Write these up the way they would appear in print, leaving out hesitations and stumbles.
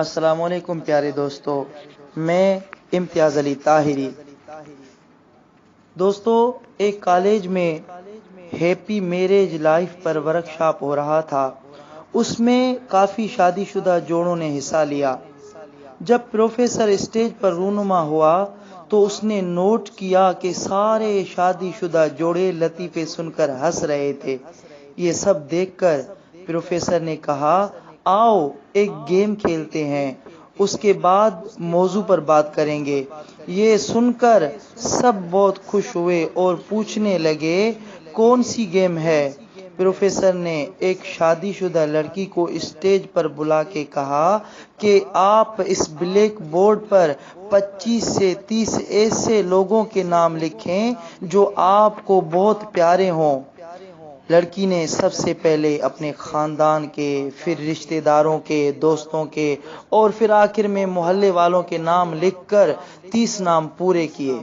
السلام علیکم پیارے دوستو، میں امتیاز علی طاہری۔ دوستو، ایک کالج میں ہیپی میرج لائف پر ورکشاپ ہو رہا تھا۔ اس میں کافی شادی شدہ جوڑوں نے حصہ لیا۔ جب پروفیسر اسٹیج پر رونما ہوا تو اس نے نوٹ کیا کہ سارے شادی شدہ جوڑے لطیفے سن کر ہنس رہے تھے۔ یہ سب دیکھ کر پروفیسر نے کہا، آؤ ایک گیم کھیلتے ہیں، اس کے بعد موضوع پر بات کریں گے۔ یہ سن کر سب بہت خوش ہوئے اور پوچھنے لگے، کون سی گیم ہے؟ پروفیسر نے ایک شادی شدہ لڑکی کو اسٹیج پر بلا کے کہا کہ آپ اس بلیک بورڈ پر 25 سے 30 ایسے لوگوں کے نام لکھیں جو آپ کو بہت پیارے ہوں۔ لڑکی نے سب سے پہلے اپنے خاندان کے، پھر رشتہ داروں کے، دوستوں کے اور پھر آخر میں محلے والوں کے نام لکھ کر 30 نام پورے کیے۔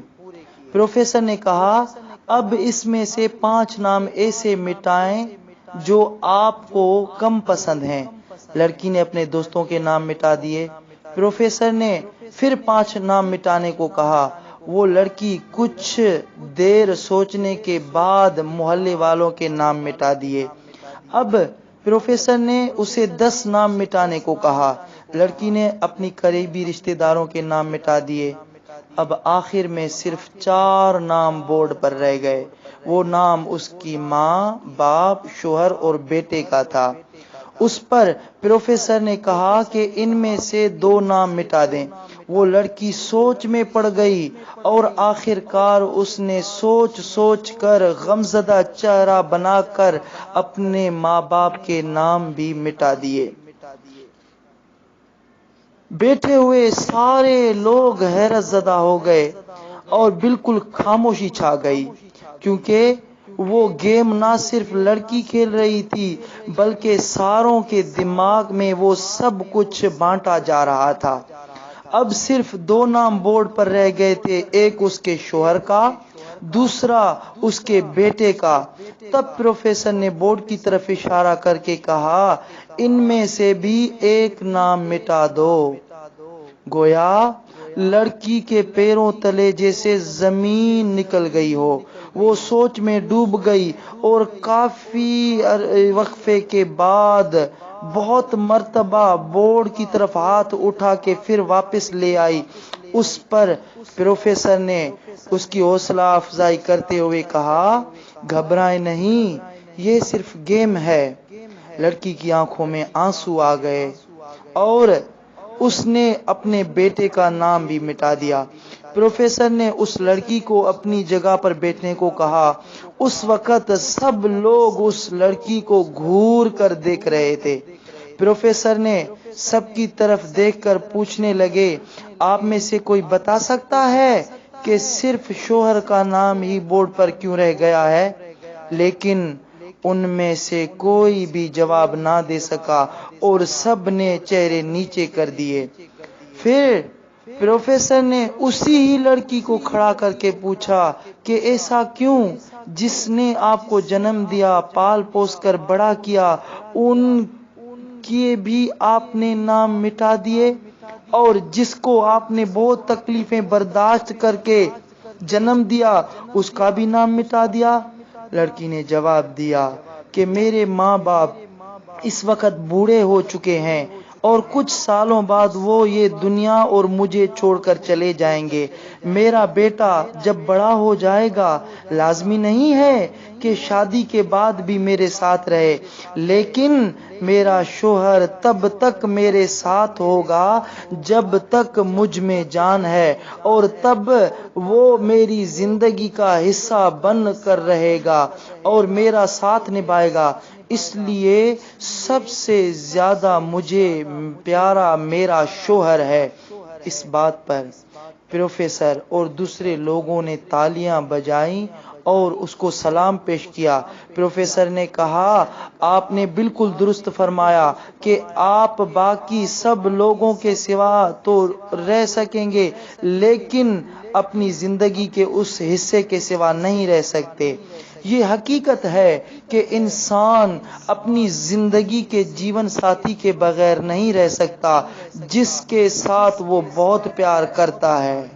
پروفیسر نے کہا، اب اس میں سے 5 نام ایسے مٹائیں جو آپ کو کم پسند ہیں۔ لڑکی نے اپنے دوستوں کے نام مٹا دیے۔ پروفیسر نے پھر 5 نام مٹانے کو کہا۔ وہ لڑکی کچھ دیر سوچنے کے بعد محلے والوں کے نام مٹا دیے۔ اب پروفیسر نے اسے 10 نام مٹانے کو کہا۔ لڑکی نے اپنی قریبی رشتہ داروں کے نام مٹا دیے۔ اب آخر میں صرف 4 نام بورڈ پر رہ گئے۔ وہ نام اس کی ماں، باپ، شوہر اور بیٹے کا تھا۔ اس پر پروفیسر نے کہا کہ ان میں سے 2 نام مٹا دیں۔ وہ لڑکی سوچ میں پڑ گئی اور آخر کار اس نے سوچ کر غمزدہ چہرہ بنا کر اپنے ماں باپ کے نام بھی مٹا دیے۔ بیٹھے ہوئے سارے لوگ حیرت زدہ ہو گئے اور بالکل خاموشی چھا گئی، کیونکہ وہ گیم نہ صرف لڑکی کھیل رہی تھی بلکہ ساروں کے دماغ میں وہ سب کچھ بانٹا جا رہا تھا۔ اب صرف 2 نام بورڈ پر رہ گئے تھے، ایک اس کے شوہر کا، دوسرا اس کے بیٹے کا۔ تب پروفیسر نے بورڈ کی طرف اشارہ کر کے کہا، ان میں سے بھی ایک نام مٹا دو۔ گویا لڑکی کے پیروں تلے جیسے زمین نکل گئی ہو۔ وہ سوچ میں ڈوب گئی اور کافی وقفے کے بعد بہت مرتبہ بورڈ کی طرف ہاتھ اٹھا کے پھر واپس لے آئی۔ اس پر پروفیسر نے اس کی حوصلہ افزائی کرتے ہوئے کہا، گھبرائیں نہیں، یہ صرف گیم ہے۔ لڑکی کی آنکھوں میں آنسو آ گئے اور اس نے اپنے بیٹے کا نام بھی مٹا دیا۔ پروفیسر نے اس لڑکی کو اپنی جگہ پر بیٹھنے کو کہا۔ اس وقت سب لوگ اس لڑکی کو گھور کر دیکھ رہے تھے۔ پروفیسر نے سب کی طرف دیکھ کر پوچھنے لگے، آپ میں سے کوئی بتا سکتا ہے کہ صرف شوہر کا نام ہی بورڈ پر کیوں رہ گیا ہے؟ لیکن ان میں سے کوئی بھی جواب نہ دے سکا اور سب نے چہرے نیچے کر دیے۔ پھر پروفیسر نے اسی ہی لڑکی کو کھڑا کر کے پوچھا کہ ایسا کیوں؟ جس نے آپ کو جنم دیا، پال پوس کر بڑا کیا، ان کے بھی آپ نے نام مٹا دیے، اور جس کو آپ نے بہت تکلیفیں برداشت کر کے جنم دیا اس کا بھی نام مٹا دیا؟ لڑکی نے جواب دیا کہ میرے ماں باپ اس وقت بوڑھے ہو چکے ہیں اور کچھ سالوں بعد وہ یہ دنیا اور مجھے چھوڑ کر چلے جائیں گے۔ میرا بیٹا جب بڑا ہو جائے گا، لازمی نہیں ہے کہ شادی کے بعد بھی میرے ساتھ رہے، لیکن میرا شوہر تب تک میرے ساتھ ہوگا جب تک مجھ میں جان ہے، اور تب وہ میری زندگی کا حصہ بن کر رہے گا اور میرا ساتھ نبھائے گا۔ اس لیے سب سے زیادہ مجھے پیارا میرا شوہر ہے۔ اس بات پر پروفیسر اور دوسرے لوگوں نے تالیاں بجائیں اور اس کو سلام پیش کیا۔ پروفیسر نے کہا، آپ نے بالکل درست فرمایا کہ آپ باقی سب لوگوں کے سوا تو رہ سکیں گے لیکن اپنی زندگی کے اس حصے کے سوا نہیں رہ سکتے۔ یہ حقیقت ہے کہ انسان اپنی زندگی کے جیون ساتھی کے بغیر نہیں رہ سکتا جس کے ساتھ وہ بہت پیار کرتا ہے۔